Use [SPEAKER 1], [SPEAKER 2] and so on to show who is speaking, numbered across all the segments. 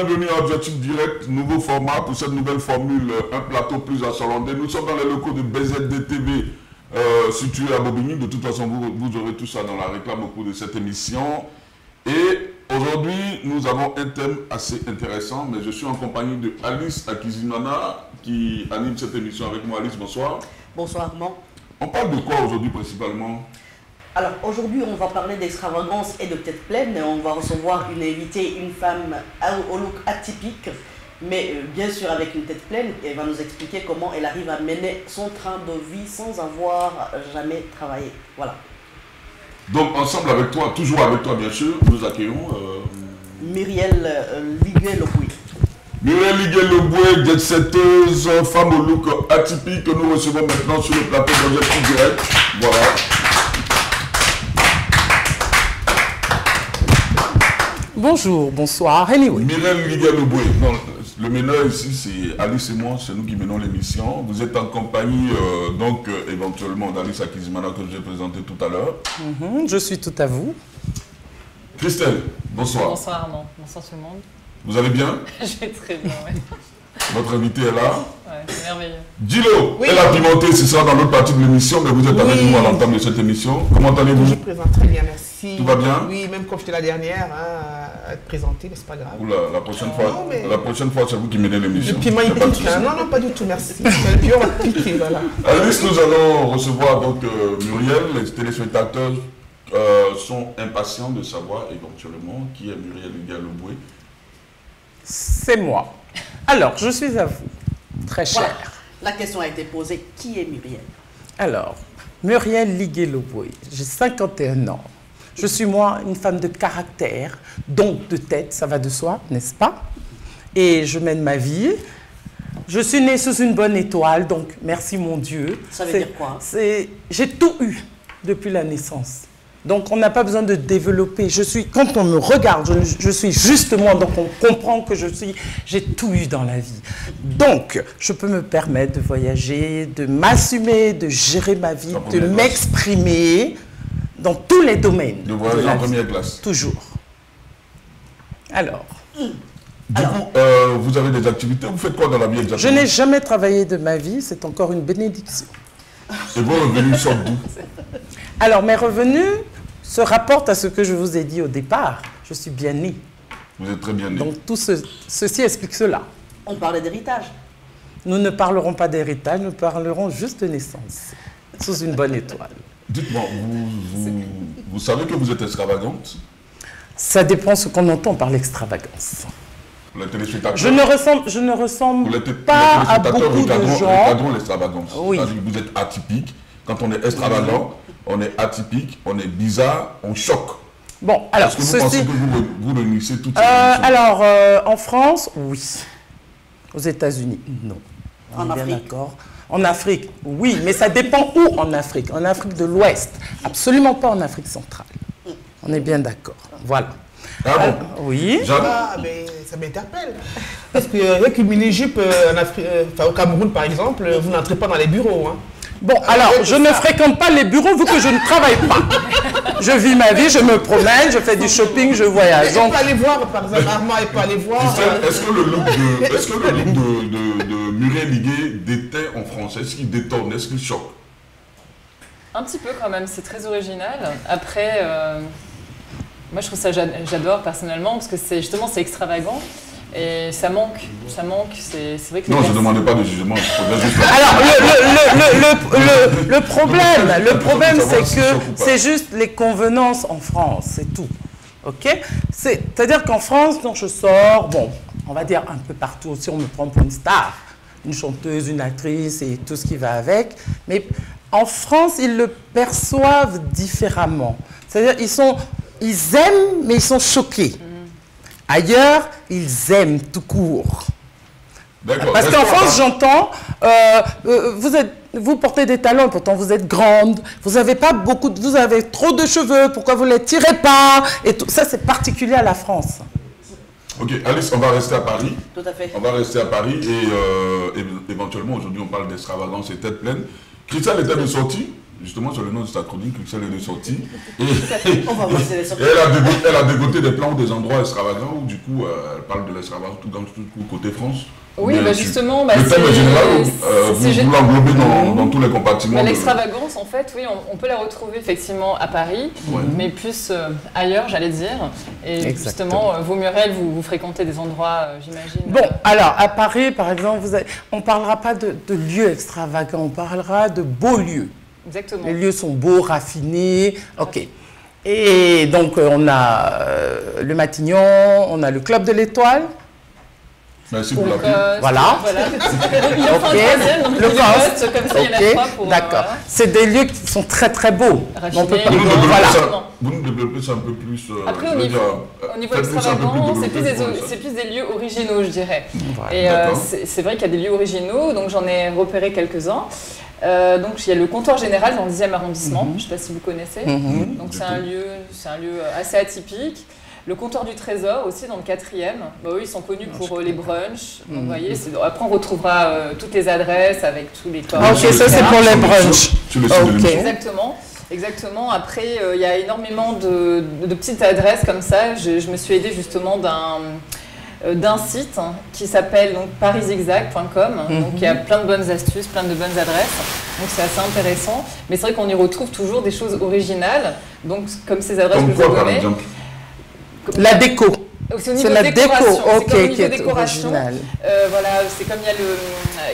[SPEAKER 1] bienvenue à Objectif Direct, nouveau format pour cette nouvelle formule, un plateau plus achalandé. Nous sommes dans les locaux de BZDTV situé à Bobigny. De toute façon, vous aurez tout ça dans la réclame au cours de cette émission. Et aujourd'hui, nous avons un thème assez intéressant, mais je suis en compagnie de Alice Akizimana qui anime cette émission avec moi. Alice, bonsoir.
[SPEAKER 2] Bonsoir Armand.
[SPEAKER 1] On parle de quoi aujourd'hui principalement?
[SPEAKER 2] Alors aujourd'hui on va parler d'extravagance et de tête pleine. On va recevoir une invitée, une femme au look atypique, mais bien sûr avec une tête pleine. Elle va nous expliquer comment elle arrive à mener son train de vie sans avoir jamais travaillé. Voilà.
[SPEAKER 1] Donc ensemble avec toi, toujours avec toi bien sûr, nous accueillons
[SPEAKER 2] Muriel Liguet-Leboué.
[SPEAKER 1] Muriel Liguet-Leboué, jet-setteuse, femme au look atypique que nous recevons maintenant sur le plateau d'Objectif Direct. Voilà.
[SPEAKER 3] Bonjour, bonsoir, anyway.
[SPEAKER 1] Muriel Liguet-Leboué. Non, le meneur ici, c'est Alice et moi, c'est nous qui menons l'émission. Vous êtes en compagnie, éventuellement, d'Alice Akizimana que je vais présenter tout à l'heure.
[SPEAKER 3] Je suis tout à vous.
[SPEAKER 1] Christelle, bonsoir.
[SPEAKER 4] Bonsoir Armand, bonsoir tout le monde.
[SPEAKER 1] Vous allez bien?
[SPEAKER 4] Je vais très bien, oui.
[SPEAKER 1] Votre invité est là.
[SPEAKER 4] Ouais, c'est merveilleux.
[SPEAKER 1] Gilo,
[SPEAKER 5] Oui.
[SPEAKER 1] elle a pimenté, ce sera dans l'autre partie de l'émission, mais vous êtes avec nous à l'entame de cette émission. Comment allez-vous?
[SPEAKER 5] Je présente très bien, merci.
[SPEAKER 1] Tout va bien?
[SPEAKER 5] Oui, même comme j'étais la dernière à être présentée, mais c'est pas grave.
[SPEAKER 1] Oula, la prochaine fois,
[SPEAKER 5] non, mais-
[SPEAKER 1] c'est vous qui menez l'émission.
[SPEAKER 5] Le piment, il
[SPEAKER 1] Y a pas de
[SPEAKER 5] pique,
[SPEAKER 1] souci.
[SPEAKER 5] hein. Non, pas du tout, merci. Le piment va piquer, voilà.
[SPEAKER 1] Alice, nous allons recevoir donc Muriel. Les téléspectateurs sont impatients de savoir éventuellement qui est Muriel Liguet-Leboué.
[SPEAKER 3] C'est moi. Alors, je suis à vous, très cher.
[SPEAKER 2] Voilà. La question a été posée. Qui est Muriel?
[SPEAKER 3] Alors, Muriel Liguet-Leboué, j'ai 51 ans. Je suis moi une femme de caractère, donc de tête, ça va de soi, n'est-ce pas? Et je mène ma vie. Je suis née sous une bonne étoile, donc merci mon Dieu.
[SPEAKER 2] Ça veut dire quoi?
[SPEAKER 3] J'ai tout eu depuis la naissance. Donc on n'a pas besoin de développer. Quand on me regarde, je suis juste moi, donc on comprend que j'ai tout eu dans la vie. Donc je peux me permettre de voyager, de m'assumer, de gérer ma vie, de m'exprimer dans tous les domaines.
[SPEAKER 1] De voyager
[SPEAKER 3] la
[SPEAKER 1] en
[SPEAKER 3] vie.
[SPEAKER 1] première classe.
[SPEAKER 3] Toujours. Alors,
[SPEAKER 1] Du coup, vous avez des activités. Vous faites quoi dans la vie exactement?
[SPEAKER 3] je n'ai jamais travaillé de ma vie, c'est encore une bénédiction.
[SPEAKER 1] Et vos revenus sortent d'où?
[SPEAKER 3] Alors, mes revenus se rapportent à ce que je vous ai dit au départ. Je suis bien née.
[SPEAKER 1] Vous êtes très bien né.
[SPEAKER 3] Donc, ceci explique cela.
[SPEAKER 2] On parlait d'héritage.
[SPEAKER 3] Nous ne parlerons pas d'héritage, nous parlerons juste de naissance, sous une bonne étoile.
[SPEAKER 1] Dites-moi, vous savez que vous êtes extravagante?
[SPEAKER 3] Ça dépend ce qu'on entend par l'extravagance.
[SPEAKER 1] Les téléspectateurs.
[SPEAKER 3] Je ne ressemble pas à beaucoup de gens.
[SPEAKER 1] Recadrons l'extravagance.
[SPEAKER 3] Oui.
[SPEAKER 1] C'est-à-dire que vous êtes atypique. Quand on est extravagant, on est atypique, on est bizarre, on choque.
[SPEAKER 3] Bon, alors,
[SPEAKER 1] Est-ce que vous pensez que vous réunissez toutes ces conditions?
[SPEAKER 3] alors, en France, oui. Aux États-Unis, non.
[SPEAKER 2] En
[SPEAKER 3] On est bien
[SPEAKER 2] Afrique?
[SPEAKER 3] d'accord. En Afrique, oui, mais ça dépend où en Afrique. En Afrique de l'Ouest, absolument pas en Afrique centrale. On est bien d'accord. Voilà.
[SPEAKER 1] Ah bon?
[SPEAKER 3] Oui.
[SPEAKER 1] Jeanne?
[SPEAKER 5] Ah, mais ça m'interpelle. Parce que avec une mini-jupe au Cameroun, par exemple, vous n'entrez pas dans les bureaux. Hein.
[SPEAKER 3] Bon, alors, je ne fréquente pas les bureaux vu que je ne travaille pas. Je vis ma vie, je me promène, je fais du shopping, je voyage.
[SPEAKER 5] Elle
[SPEAKER 3] Donc,
[SPEAKER 5] peut aller voir, par exemple, Armand, elle peut aller voir.
[SPEAKER 1] Christelle, est-ce que le look de Muriel Liguet déteint en France? Est-ce qu'il détonne? Est-ce qu'il choque?
[SPEAKER 4] Un petit peu quand même, c'est très original. Après, moi je trouve ça, j'adore personnellement, parce que c'est extravagant. Et ça manque, c'est vrai que...
[SPEAKER 1] Non, je ne demandais pas de jugement. Je posais juste
[SPEAKER 3] alors, le problème,
[SPEAKER 1] savoir
[SPEAKER 3] c'est
[SPEAKER 1] si
[SPEAKER 3] que
[SPEAKER 1] choque ou pas.
[SPEAKER 3] c'est juste les convenances en France, c'est tout. Ok? C'est-à-dire qu'en France, quand je sors, bon, on va dire un peu partout aussi, on me prend pour une star, une chanteuse, une actrice et tout ce qui va avec. Mais en France, ils le perçoivent différemment. C'est-à-dire ils aiment, mais ils sont choqués. Ailleurs, ils aiment tout court.
[SPEAKER 1] D'accord.
[SPEAKER 3] Parce qu'en France, j'entends, vous portez des talons, pourtant vous êtes grande, vous avez trop de cheveux, pourquoi vous ne les tirez pas? Et tout ça, c'est particulier à la France.
[SPEAKER 1] Ok, Alice, on va rester à Paris.
[SPEAKER 2] Tout à fait.
[SPEAKER 1] On va rester à Paris et éventuellement, aujourd'hui, on parle d'extravagance et tête pleine. Christelle était de sortie. justement sur le nom de sa chronique, Christelle est sortie. Et,
[SPEAKER 2] On va voir si elle est sortie.
[SPEAKER 1] elle a dégoté des plans ou des endroits extravagants où du coup elle parle de l'extravagance tout dans tout côté France.
[SPEAKER 4] Oui,
[SPEAKER 1] Bien,
[SPEAKER 4] bah justement,
[SPEAKER 1] le thème est général, vous l'englobez dans tous les compartiments.
[SPEAKER 4] Bah, l'extravagance, en fait, oui, on peut la retrouver effectivement à Paris, mais plus ailleurs, j'allais dire. Et justement, vous, Muriel, vous fréquentez des endroits, j'imagine.
[SPEAKER 3] Bon, alors, à Paris, par exemple, on ne parlera pas de lieux extravagants, on parlera de beaux lieux.
[SPEAKER 4] Exactement.
[SPEAKER 3] Les lieux sont beaux, raffinés, ok. Et donc, on a le Matignon, on a le Club de l'Étoile.
[SPEAKER 1] Merci pour la pub.
[SPEAKER 3] Voilà.
[SPEAKER 4] Il en faut un troisième, donc
[SPEAKER 3] le
[SPEAKER 4] poste, comme ça, il y en a trois pour...
[SPEAKER 3] D'accord. C'est des lieux qui sont très très beaux.
[SPEAKER 4] Raffinés,
[SPEAKER 1] vous nous développez ça un peu plus...
[SPEAKER 4] Après, au niveau extravagant, c'est plus des lieux originaux, je dirais. Et c'est vrai qu'il y a des lieux originaux, donc j'en ai repéré quelques-uns. Donc il y a le comptoir général dans le 10e arrondissement, je ne sais pas si vous connaissez. Donc c'est un lieu assez atypique. Le comptoir du Trésor aussi dans le 4e. Bah, eux, ils sont connus pour les brunchs. Donc, vous voyez, après, on retrouvera toutes les adresses avec tous les corps.
[SPEAKER 3] Ok, ça c'est pour les brunchs.
[SPEAKER 4] Exactement. Après, il y a énormément de petites adresses comme ça. Je me suis aidée justement d'un site qui s'appelle pariszigzag.com. Donc il y a plein de bonnes astuces, plein de bonnes adresses. Donc c'est assez intéressant. Mais c'est vrai qu'on y retrouve toujours des choses originales. Donc comme ces adresses que je vous donnais.
[SPEAKER 3] La déco.
[SPEAKER 4] C'est la déco, qui est originale. Voilà, c'est comme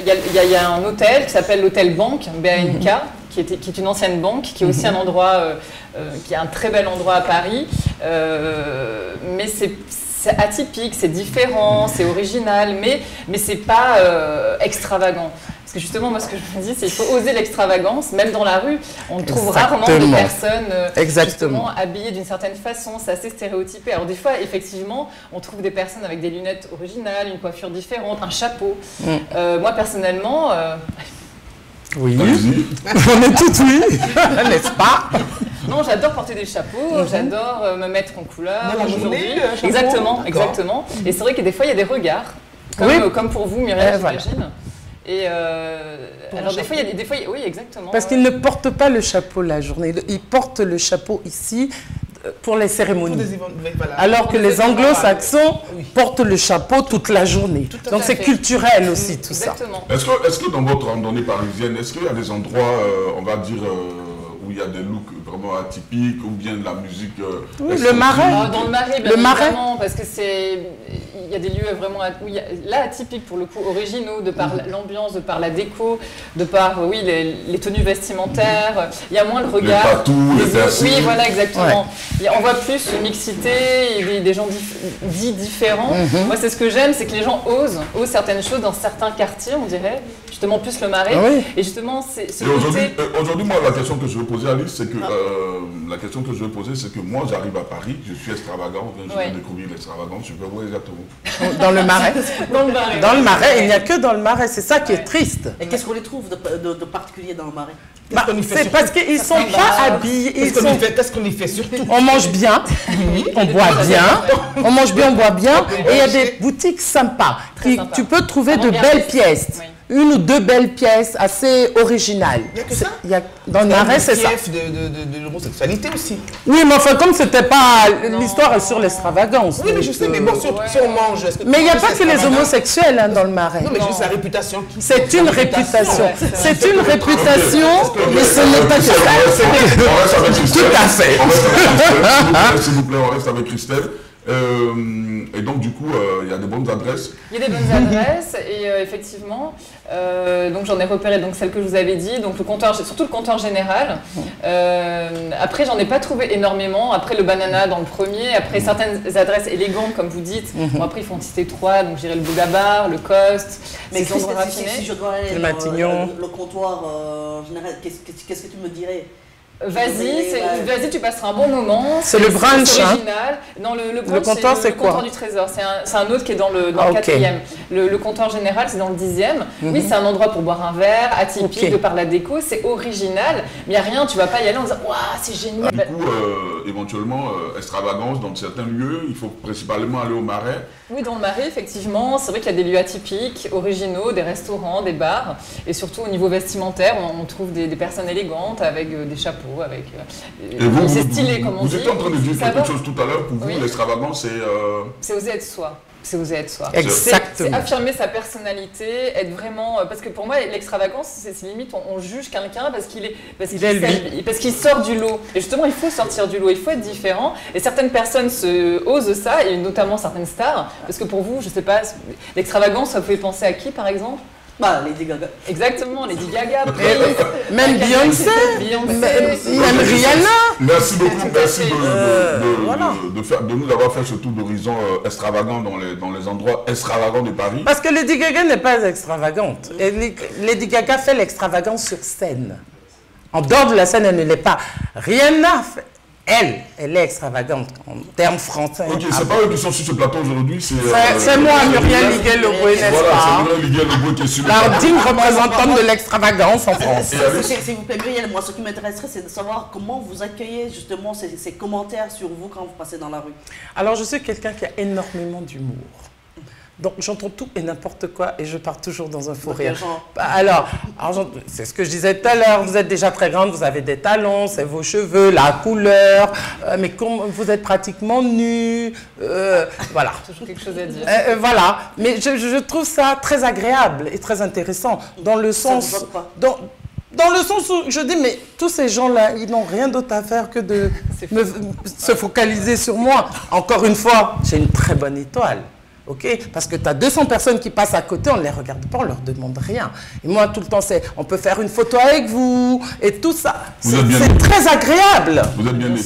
[SPEAKER 4] il y a un hôtel qui s'appelle l'hôtel Banque, BANK, qui est une ancienne banque, qui est aussi un endroit, qui est un très bel endroit à Paris. Mais c'est atypique, c'est différent, c'est original, mais c'est pas extravagant. Parce que justement, moi, ce que je me dis, c'est qu'il faut oser l'extravagance. Même dans la rue, on trouve rarement des personnes justement habillées d'une certaine façon. C'est assez stéréotypé. Alors des fois, effectivement, on trouve des personnes avec des lunettes originales, une coiffure différente, un chapeau. Moi, personnellement...
[SPEAKER 3] Oui, on est tout oui, n'est-ce pas?
[SPEAKER 4] Non, j'adore porter des chapeaux, j'adore me mettre en couleur aujourd'hui. Exactement. Et c'est vrai que des fois, il y a des regards, comme pour vous, Muriel, j'imagine. Et alors des fois, oui, exactement.
[SPEAKER 3] Parce qu'ils ne portent pas le chapeau la journée, ils portent le chapeau ici pour les cérémonies. Alors que les anglo-saxons portent le chapeau toute la journée. Donc c'est culturel aussi tout ça.
[SPEAKER 1] Est-ce que dans votre randonnée parisienne, est-ce qu'il y a des endroits, on va dire, où il y a des looks vraiment atypiques ou bien de la musique
[SPEAKER 3] le Marais.
[SPEAKER 4] Dans le Marais, bien évidemment, parce que il y a des lieux vraiment là atypiques pour le coup, originaux, de par l'ambiance, de par la déco, de par les tenues vestimentaires. Il y a moins le regard.
[SPEAKER 1] Les patous, les piercings.
[SPEAKER 4] Oui, voilà, exactement. On voit plus une mixité, des gens dits différents. Moi, c'est ce que j'aime, c'est que les gens osent certaines choses dans certains quartiers, on dirait. Justement, plus le Marais. Et justement, c'est
[SPEAKER 1] aujourd'hui, moi, la question que je veux poser, Alice, c'est que moi, j'arrive à Paris, je suis extravagant, je viens de découvrir l'extravagance, je veux voir exactement.
[SPEAKER 3] Dans le Marais. Dans le Marais, il n'y a que dans le Marais, c'est ça qui est triste.
[SPEAKER 2] Et qu'est-ce qu'on les trouve de particulier dans le Marais?
[SPEAKER 3] C'est parce qu'ils ne sont pas habillés.
[SPEAKER 5] Qu'est-ce qu'on y fait surtout?
[SPEAKER 3] On mange bien, on boit bien, on mange bien, on boit bien, et il y a des boutiques sympas. Tu peux trouver de belles pièces. Une ou deux belles pièces assez originales.
[SPEAKER 5] Il n'y a que ça?
[SPEAKER 3] Dans le Marais, c'est ça.
[SPEAKER 5] De l'homosexualité aussi.
[SPEAKER 3] Oui, mais enfin, comme c'était pas... L'histoire est sur l'extravagance.
[SPEAKER 5] Oui, mais je sais, mais bon, si on mange...
[SPEAKER 3] Mais il n'y a pas que les homosexuels dans le Marais.
[SPEAKER 5] Non, mais juste la réputation.
[SPEAKER 3] C'est une réputation. C'est une réputation, mais ce n'est pas que ça.
[SPEAKER 1] On reste avec Christelle.
[SPEAKER 3] Tout à fait.
[SPEAKER 1] S'il vous plaît, on reste avec Christelle. Et donc du coup, il y a des bonnes adresses.
[SPEAKER 4] Il y a des bonnes adresses et effectivement, donc j'en ai repéré celle que je vous avais dit, donc surtout le comptoir général. Après, j'en ai pas trouvé énormément. Après le banana dans le premier, après certaines adresses élégantes comme vous dites. Bon, après ils font citer 3, donc je dirais le Bouddha Bar, le Coste,
[SPEAKER 2] mais
[SPEAKER 4] les endroits raffinés.
[SPEAKER 2] Si je dois aller
[SPEAKER 3] le Matignon,
[SPEAKER 2] le comptoir général, qu'est-ce que tu me dirais?
[SPEAKER 4] Vas-y, tu passeras un bon moment.
[SPEAKER 3] C'est le brunch,
[SPEAKER 4] original. Non, le
[SPEAKER 3] comptoir, c'est quoi?
[SPEAKER 4] Le comptoir du Trésor. C'est un autre qui est dans le 4e. Le comptoir général, c'est dans le 10e. Oui, c'est un endroit pour boire un verre, atypique de par la déco. C'est original. Mais il n'y a rien, tu ne vas pas y aller en disant « Waouh, c'est génial ».
[SPEAKER 1] Du coup, éventuellement extravagance dans certains lieux. Il faut principalement aller au Marais.
[SPEAKER 4] Oui, dans le Marais, effectivement, c'est vrai qu'il y a des lieux atypiques, originaux, des restaurants, des bars, et surtout au niveau vestimentaire, on trouve des personnes élégantes avec des chapeaux, avec c'est stylé, comme on dit.
[SPEAKER 1] Vous étiez en train de dire quelque chose tout à l'heure. Pour vous,
[SPEAKER 4] oui.
[SPEAKER 1] L'extravagance, c'est...
[SPEAKER 4] C'est oser être soi. C'est oser être soi.
[SPEAKER 3] Exactement.
[SPEAKER 4] C'est affirmer sa personnalité, être vraiment... Parce que pour moi, l'extravagance, c'est limite, on juge quelqu'un parce qu'il sort du lot. Et justement, il faut sortir du lot, il faut être différent. Et certaines personnes osent ça, et notamment certaines stars. Parce que pour vous, je ne sais pas, l'extravagance, ça vous fait penser à qui, par exemple?
[SPEAKER 2] Bah, Lady Gaga.
[SPEAKER 4] Exactement, Lady Gaga.
[SPEAKER 3] Même Beyoncé, même Rihanna.
[SPEAKER 1] Merci beaucoup, merci de nous avoir fait ce tour d'horizon extravagant dans les endroits extravagants de Paris.
[SPEAKER 3] Parce que Lady Gaga n'est pas extravagante. Et Lady Gaga fait l'extravagance sur scène. En dehors de la scène, elle ne l'est pas. Rihanna, elle est extravagante en termes français.
[SPEAKER 1] Ok, c'est pas eux qui sont sur ce plateau aujourd'hui, c'est
[SPEAKER 3] moi, Muriel Liguel-Leboué, n'est-ce
[SPEAKER 1] voilà,
[SPEAKER 3] pas?
[SPEAKER 1] c'est Muriel Liguel-Leboué qui est sur le plateau.
[SPEAKER 3] La digne représentante de l'extravagance en France.
[SPEAKER 2] S'il vous plaît, Muriel, moi, ce qui m'intéresserait, c'est de savoir comment vous accueillez justement ces commentaires sur vous quand vous passez dans la rue.
[SPEAKER 3] Alors, je suis quelqu'un qui a énormément d'humour. Donc, j'entends tout et n'importe quoi et je pars toujours dans un fou rire. Alors c'est ce que je disais tout à l'heure, vous êtes déjà très grande, vous avez des talons, c'est vos cheveux, la couleur, mais vous êtes pratiquement nue, voilà.
[SPEAKER 4] Toujours quelque chose à dire.
[SPEAKER 3] Voilà, mais je trouve ça très agréable et très intéressant dans le sens... Dans le sens où je dis, mais tous ces gens-là, ils n'ont rien d'autre à faire que de se focaliser sur moi. Encore une fois, j'ai une très bonne étoile. Okay? Parce que tu as 200 personnes qui passent à côté, on ne les regarde pas, on ne leur demande rien. Et moi, tout le temps, c'est on peut faire une photo avec vous et tout ça. C'est très agréable.
[SPEAKER 1] Vous êtes bien né.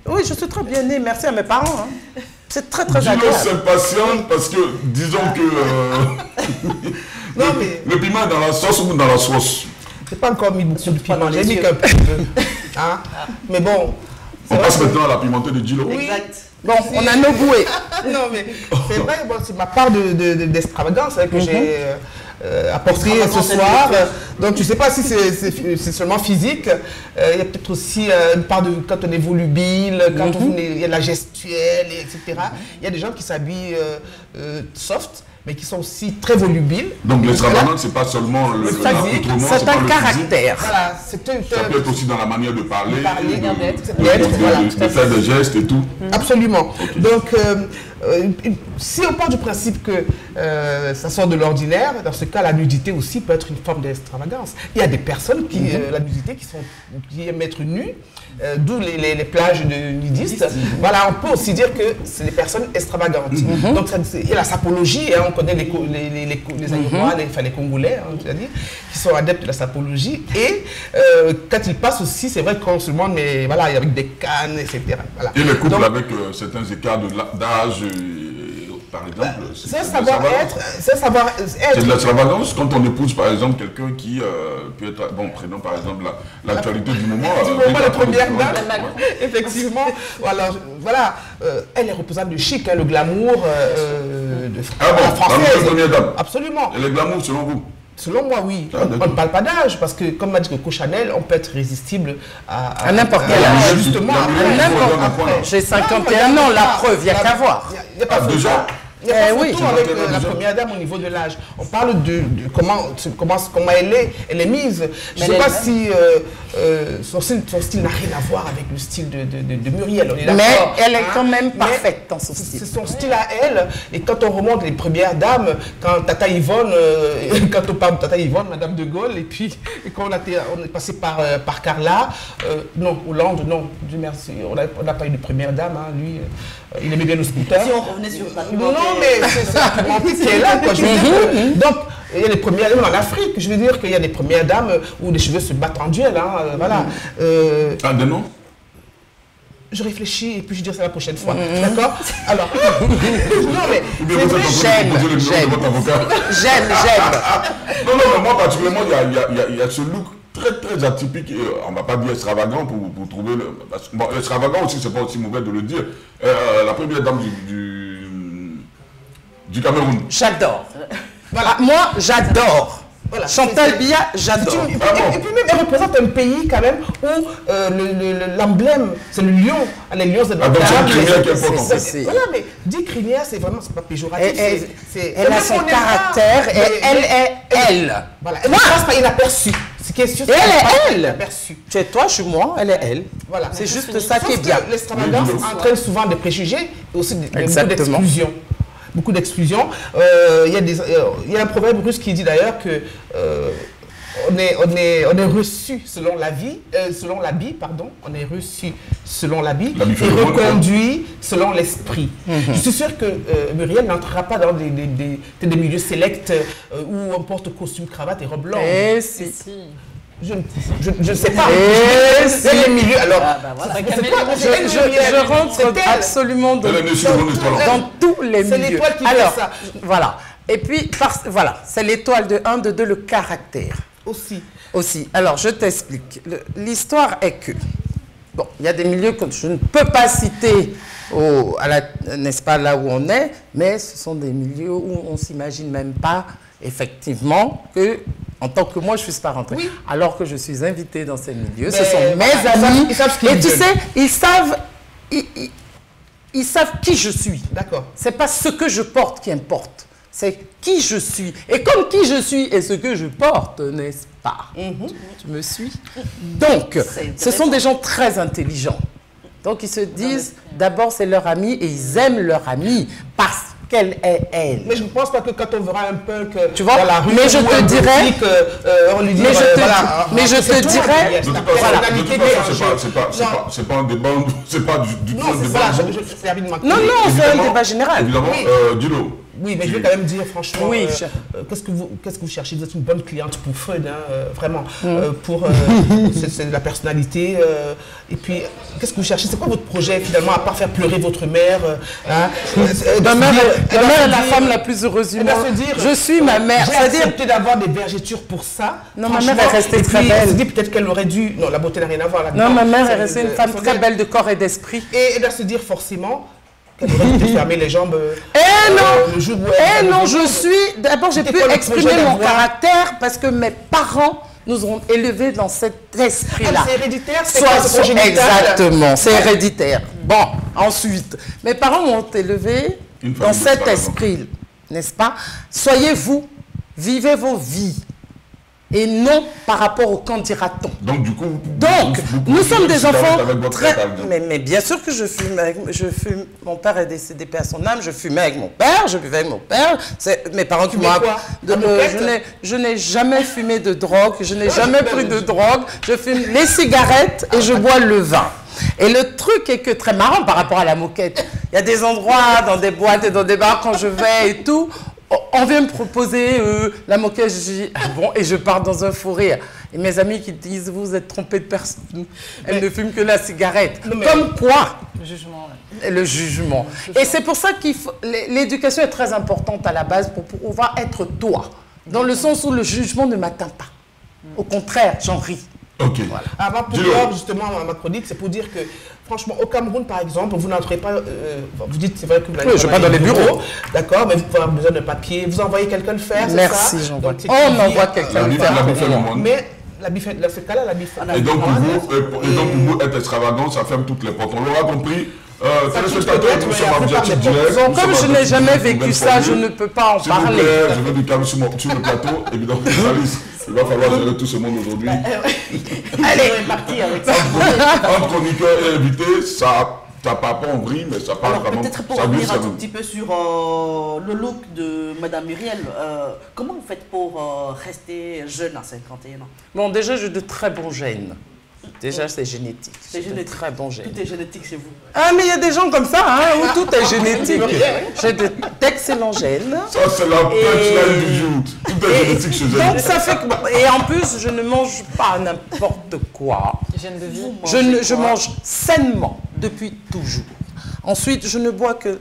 [SPEAKER 3] Oui, je suis très bien né, merci à mes parents. Hein. C'est très agréable.
[SPEAKER 1] Dilo s'impatiente parce que, disons que
[SPEAKER 5] non, mais...
[SPEAKER 1] le piment est dans la sauce ou dans la sauce.
[SPEAKER 5] J'ai pas encore mis beaucoup de piment, j'ai mis qu'un peu. Hein? Mais bon.
[SPEAKER 1] On passe maintenant à la pimentée de Dilo.
[SPEAKER 5] Oui.
[SPEAKER 2] Exact.
[SPEAKER 3] Bon, on a nos bouées.
[SPEAKER 5] Non, mais c'est vrai, bon, c'est ma part d'extravagance que j'ai apportée ce soir. Donc, je ne sais pas si c'est seulement physique. Il y a peut-être aussi une part de quand on est volubile, quand il y a la gestuelle, etc. Il y a des gens qui s'habillent soft, mais qui sont aussi très volubiles.
[SPEAKER 1] Donc l'extravagance, c'est pas seulement
[SPEAKER 3] c'est un caractère.
[SPEAKER 5] Voilà,
[SPEAKER 1] ça peut être aussi dans la manière de parler,
[SPEAKER 5] de
[SPEAKER 1] faire des gestes et tout.
[SPEAKER 5] Absolument. Okay. Donc, si on part du principe que ça sort de l'ordinaire, dans ce cas, la nudité aussi peut être une forme d'extravagance. Il y a des personnes qui, la nudité, qui aiment être nues, d'où les plages de nudistes. Voilà, on peut aussi dire que c'est des personnes extravagantes. Donc, il y a la sapologie, hein, on connaît les Aïrois, les Congolais, hein, qui sont adeptes de la sapologie. Et quand ils passent aussi, c'est vrai qu'on se demande, mais voilà, avec des cannes, etc. Voilà.
[SPEAKER 1] Et les couples avec certains écarts d'âge, par exemple,
[SPEAKER 5] c'est savoir-être.
[SPEAKER 1] C'est de l'extravagance quand on épouse par exemple quelqu'un qui peut être, bon, prenons par exemple l'actualité du moment.
[SPEAKER 5] La première dame, effectivement. Voilà, elle est représentante du chic, hein, le glamour
[SPEAKER 1] la française. Première dame.
[SPEAKER 5] Absolument.
[SPEAKER 1] Et le glamour selon vous?
[SPEAKER 5] Selon moi, oui. On ne parle pas d'âge, parce que, comme m'a dit Coco Chanel, on peut être résistible à
[SPEAKER 3] n'importe quel âge.
[SPEAKER 5] Justement,
[SPEAKER 3] j'ai 51 ans, la preuve, il n'y a qu'à voir.
[SPEAKER 5] Il n'y a pas
[SPEAKER 1] déjà.
[SPEAKER 5] Il n'y a pas photo avec la première dame au niveau de l'âge. On parle de comment elle est mise. Je ne sais pas si son style n'a rien à voir avec le style de Muriel.
[SPEAKER 3] Mais elle est quand même parfaite dans son style.
[SPEAKER 5] C'est son style à elle. Et quand on remonte les premières dames, quand Tata Yvonne, quand on parle de Tata Yvonne, Madame de Gaulle, et puis quand on est passé par Carla, non, Hollande, non, Dieu merci, on n'a pas eu de première dame, hein, lui. Il aimait bien le scooter.
[SPEAKER 2] Si on revenait sur la
[SPEAKER 5] non, mais c'est la qui est là, quoi. Je veux dire, donc, il y a des premières dames en Afrique. Je veux dire qu'il y a des premières dames où les cheveux se battent en duel. Hein, voilà.
[SPEAKER 1] Des noms?
[SPEAKER 5] Je réfléchis et puis je dirai ça la prochaine fois. D'accord? Alors, non, mais
[SPEAKER 3] j'aime.
[SPEAKER 1] Non, moi particulièrement, il y a ce look très atypique, on ne va pas dire extravagant pour trouver le... Bon, extravagant aussi, c'est pas aussi mauvais de le dire. La première dame du Cameroun.
[SPEAKER 3] J'adore. Voilà, moi j'adore.
[SPEAKER 5] Voilà,
[SPEAKER 3] Chantal Biya, j'adore.
[SPEAKER 5] Et puis même, elle représente un pays quand même où l'emblème, c'est le lion. Les lions, c'est
[SPEAKER 1] donc c'est une crinière qui est importante.
[SPEAKER 5] Voilà, mais dire crinière, c'est vraiment, c'est pas péjoratif.
[SPEAKER 3] Elle a son caractère et elle est elle.
[SPEAKER 5] Voilà, elle ne passe pas inaperçue. C'est question.
[SPEAKER 3] Et elle est elle.
[SPEAKER 5] Aperçue.
[SPEAKER 3] Tu es toi, je suis moi, elle est elle.
[SPEAKER 5] Voilà.
[SPEAKER 3] C'est juste ça qui est bien.
[SPEAKER 5] L'extravagance entraîne souvent des préjugés et aussi beaucoup
[SPEAKER 3] Exactement.
[SPEAKER 5] d'exclusion. Beaucoup d'exclusion. Il y a un proverbe russe qui dit d'ailleurs que on est reçu selon la vie, selon l'habit, pardon. On est reçu selon l'habit et reconduit selon l'esprit. Je suis sûr que Muriel n'entrera pas dans des milieux sélects où on porte costume, cravate et robe blanche.
[SPEAKER 3] Eh si.
[SPEAKER 5] Je ne sais pas.
[SPEAKER 3] C'est
[SPEAKER 5] les milieux. Alors,
[SPEAKER 3] je rentre absolument dans tous les milieux.
[SPEAKER 5] C'est l'étoile qui fait ça.
[SPEAKER 3] Voilà. Et puis, voilà, c'est l'étoile de 1, de 2, le caractère. Aussi. Alors, je t'explique. L'histoire est que, bon, il y a des milieux que je ne peux pas citer, n'est-ce pas, là où on est, mais ce sont des milieux où on ne s'imagine même pas, effectivement, que, en tant que moi, je ne puisse pas rentrer. Oui. Alors que je suis invitée dans ces milieux, ce sont mes amis. Ils savent et tu sais, ils savent qui je suis.
[SPEAKER 5] D'accord.
[SPEAKER 3] Ce n'est pas ce que je porte qui importe. C'est qui je suis. Et comme qui je suis et ce que je porte, n'est-ce pas? Tu me suis? Donc, ce sont des gens très intelligents. Donc, ils se disent, d'abord, c'est leur ami et ils aiment leur ami parce qu'elle est elle.
[SPEAKER 5] Mais je ne pense pas que quand on verra un punk
[SPEAKER 3] tu vois,
[SPEAKER 5] dans la rue,
[SPEAKER 3] mais je te dirais,
[SPEAKER 5] on lui dit,
[SPEAKER 3] mais je te dirais,
[SPEAKER 1] c'est pas un débat, c'est pas du tout un débat.
[SPEAKER 3] Non, c'est un débat général.
[SPEAKER 1] Évidemment, dis-le.
[SPEAKER 5] Oui, mais je vais quand même dire franchement, qu'est-ce que vous cherchez? Vous êtes une bonne cliente pour Freud, hein, vraiment. C'est la personnalité. Et puis, qu'est-ce que vous cherchez? C'est quoi votre projet finalement, à part faire pleurer votre mère
[SPEAKER 3] Ma mère est la femme la plus heureuse du monde. Je suis ma mère.
[SPEAKER 5] J'ai accepté d'avoir des vergetures pour ça.
[SPEAKER 3] Non, ma mère est restée très belle.
[SPEAKER 5] Elle se dit peut-être qu'elle aurait dû... Non, la beauté n'a rien à voir.
[SPEAKER 3] Non, ma mère est restée une femme très belle de corps et d'esprit.
[SPEAKER 5] Et elle doit se dire forcément... qu'elle aurait pu fermer les jambes.
[SPEAKER 3] Non, je suis... D'abord, j'ai pu exprimer mon caractère parce que mes parents nous ont élevés dans cet esprit-là.
[SPEAKER 5] C'est héréditaire, c'est
[SPEAKER 3] exactement, c'est héréditaire. Bon, ensuite, mes parents m'ont élevé dans cet esprit, n'est-ce pas? Soyez vous, vivez vos vies. Et non par rapport au qu'en dira-t-on.
[SPEAKER 1] Donc, du coup,
[SPEAKER 3] nous sommes des enfants très... Mais bien sûr que je fume. Mon père est décédé, paix à son âme. Je fumais avec mon père, je buvais avec mon père. C'est mes parents qui m'ont... Je n'ai jamais fumé de drogue, je n'ai jamais pris de drogue. Je fume les cigarettes et je bois le vin. Et le truc est que très marrant par rapport à la moquette. Il y a des endroits, dans des boîtes et dans des bars, quand je vais et tout... On vient me proposer la moquette, je dis ah bon, et je pars dans un fou rire. Et mes amis qui disent vous êtes trompés de personne, elle ne fume que la cigarette. Comme quoi?
[SPEAKER 4] Le jugement.
[SPEAKER 3] Le jugement. Et c'est pour ça qu'il faut. L'éducation est très importante à la base pour pouvoir être toi, dans le sens où le jugement ne m'atteint pas. Au contraire, j'en ris.
[SPEAKER 1] Ok.
[SPEAKER 3] Voilà.
[SPEAKER 5] Avant pour clore justement ma chronique, c'est pour dire que franchement au Cameroun par exemple, vous n'entrez pas, vous dites c'est vrai que vous n'allez
[SPEAKER 3] pas dans les bureaux,
[SPEAKER 5] d'accord, mais vous pouvez avoir besoin de papier, vous envoyez quelqu'un le faire, c'est ça?
[SPEAKER 3] Merci, j'envoie. On envoie quelqu'un le faire.
[SPEAKER 5] Mais dans ce cas-là, la bifette.
[SPEAKER 1] Et donc pour vous, être extravagant, ça ferme toutes les portes. On l'aura compris. Téléspectateurs, nous sommes en objectif direct.
[SPEAKER 3] Comme je n'ai jamais vécu ça, je ne peux pas en parler.
[SPEAKER 1] S'il vous plaît, je veux du calme sur le plateau. Évidemment, il va falloir gérer tout ce monde aujourd'hui.
[SPEAKER 2] Allez, on est parti avec ça.
[SPEAKER 1] Un chroniqueur et invité, ça part pas en vrille, mais ça parle vraiment.
[SPEAKER 2] Peut-être pour revenir un tout petit peu sur le look de Madame Muriel, comment vous faites pour rester jeune à 51 ans?
[SPEAKER 3] Bon, déjà, j'ai de très bons gènes. Déjà, c'est génétique.
[SPEAKER 2] C'est génétique.
[SPEAKER 3] Très bon gène.
[SPEAKER 2] Tout est génétique chez vous.
[SPEAKER 3] Ah, mais il y a des gens comme ça, hein, où tout est génétique. J'ai d'excellents gènes.
[SPEAKER 1] Ça, c'est la punchline du jour. Tout est génétique chez eux.
[SPEAKER 3] Donc, ça fait que... Et en plus, je ne mange pas n'importe quoi.
[SPEAKER 4] Hygiène de vie.
[SPEAKER 3] Je mange sainement depuis toujours. Ensuite, je ne bois que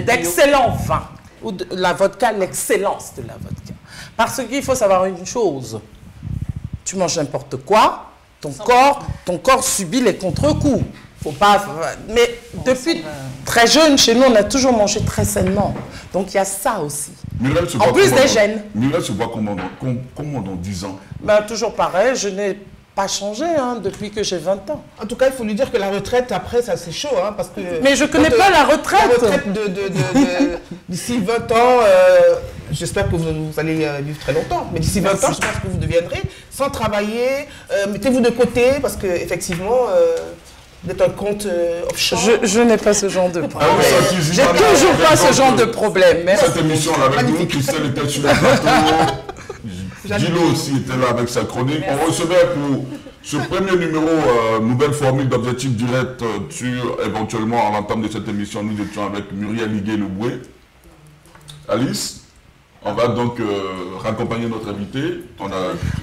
[SPEAKER 3] d'excellents vins. Ou de la vodka, l'excellence de la vodka. Parce qu'il faut savoir une chose. Tu manges n'importe quoi. Ton corps subit les contre-coups. Faut pas. Mais depuis très jeune, chez nous, on a toujours mangé très sainement. Donc il y a ça aussi.
[SPEAKER 1] Muriel se
[SPEAKER 3] En
[SPEAKER 1] voit
[SPEAKER 3] plus
[SPEAKER 1] comment
[SPEAKER 3] des
[SPEAKER 1] dans-
[SPEAKER 3] gènes.
[SPEAKER 1] Muriel se voit comment dans 10 ans?
[SPEAKER 3] Ben, toujours pareil, je n'ai pas changé hein, depuis que j'ai 20 ans.
[SPEAKER 5] En tout cas, il faut lui dire que la retraite, après, ça c'est chaud. Hein, parce que
[SPEAKER 3] Mais je connais pas la retraite.
[SPEAKER 5] La retraite d'ici 20 ans, j'espère que vous allez vivre très longtemps. Mais d'ici 20 ans, je pense que vous deviendrez sans travailler. Mettez-vous de côté parce qu'effectivement, vous êtes un compte offshore.
[SPEAKER 3] Je n'ai pas ce genre de problème.
[SPEAKER 1] Ah, ça, tu dis
[SPEAKER 3] J'ai
[SPEAKER 1] pas,
[SPEAKER 3] toujours
[SPEAKER 1] par
[SPEAKER 3] pas ce
[SPEAKER 1] exemple,
[SPEAKER 3] genre de problème. Merci.
[SPEAKER 1] Cette émission-là avec nous, Christelle était sur le plateau. Gilo aussi était là avec sa chronique. On recevait pour ce premier numéro, nouvelle formule d'objectif direct sur, éventuellement, à l'entame de cette émission, nous étions avec Muriel Higuet-Leboué. Alice, on va donc raccompagner notre invité.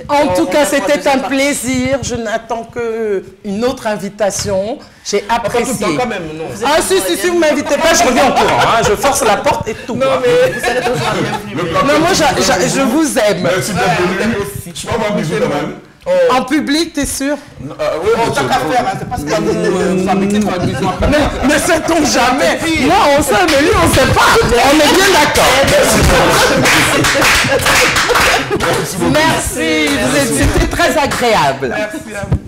[SPEAKER 3] En tout cas, c'était un plaisir. Je n'attends qu'une autre invitation. J'ai apprécié.
[SPEAKER 5] Quand même, non.
[SPEAKER 3] Ah si vous ne m'invitez pas, je reviens en courant. Hein. Je force la porte et tout.
[SPEAKER 5] Non,
[SPEAKER 3] hein.
[SPEAKER 5] mais vous serez toujours la bienvenue.
[SPEAKER 3] Non, moi, je vous aime.
[SPEAKER 1] Merci d'être venu. Je peux avoir un bisou quand même.
[SPEAKER 3] En public, t'es sûr?
[SPEAKER 1] Oui,
[SPEAKER 5] Tant qu'à faire, hein, c'est pas ce que vous fabriquez pour un besoin.
[SPEAKER 3] Ne sait-on jamais? Moi, on sait, mais lui, on ne sait pas. On est bien d'accord. Merci. C'était très agréable.
[SPEAKER 5] Merci à vous.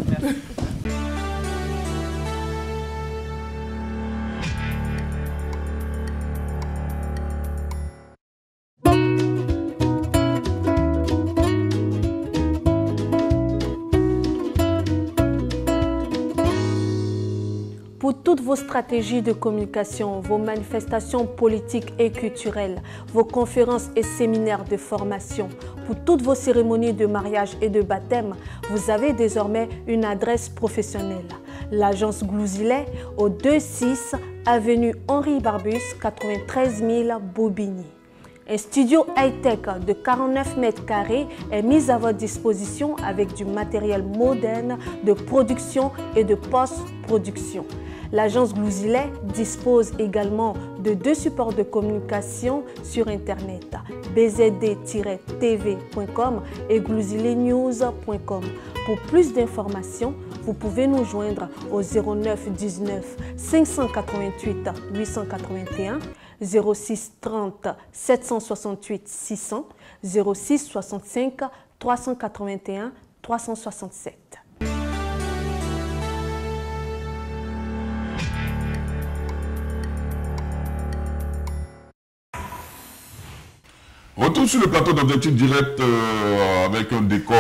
[SPEAKER 6] Pour toutes vos stratégies de communication, vos manifestations politiques et culturelles, vos conférences et séminaires de formation, pour toutes vos cérémonies de mariage et de baptême, vous avez désormais une adresse professionnelle. L'agence Glouzilet au 26 avenue Henri Barbus, 93 000 Bobigny. Un studio high-tech de 49 mètres carrés est mis à votre disposition avec du matériel moderne de production et de post-production. L'agence Glouzilet dispose également de 2 supports de communication sur Internet, bzd-tv.com et glouziletnews.com. Pour plus d'informations, vous pouvez nous joindre au 09 19 588 881, 06 30 768 600, 06 65 381 367.
[SPEAKER 1] Retour sur le plateau d'objectif direct avec un décor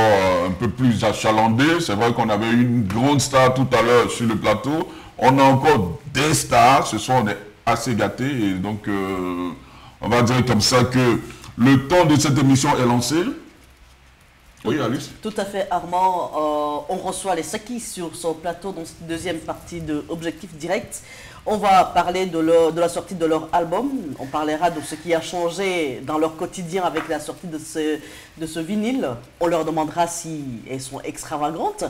[SPEAKER 1] un peu plus achalandé. C'est vrai qu'on avait une grande star tout à l'heure sur le plateau. On a encore des stars. Ce soir, on est assez gâtés. Et donc, on va dire comme ça que le temps de cette émission est lancé. Oui, Alice?
[SPEAKER 2] Tout à fait, Armand. On reçoit les Sakis sur son plateau dans cette deuxième partie de Objectif Direct. On va parler de la sortie de leur album. On parlera de ce qui a changé dans leur quotidien avec la sortie de ce vinyle. On leur demandera si elles sont extravagantes.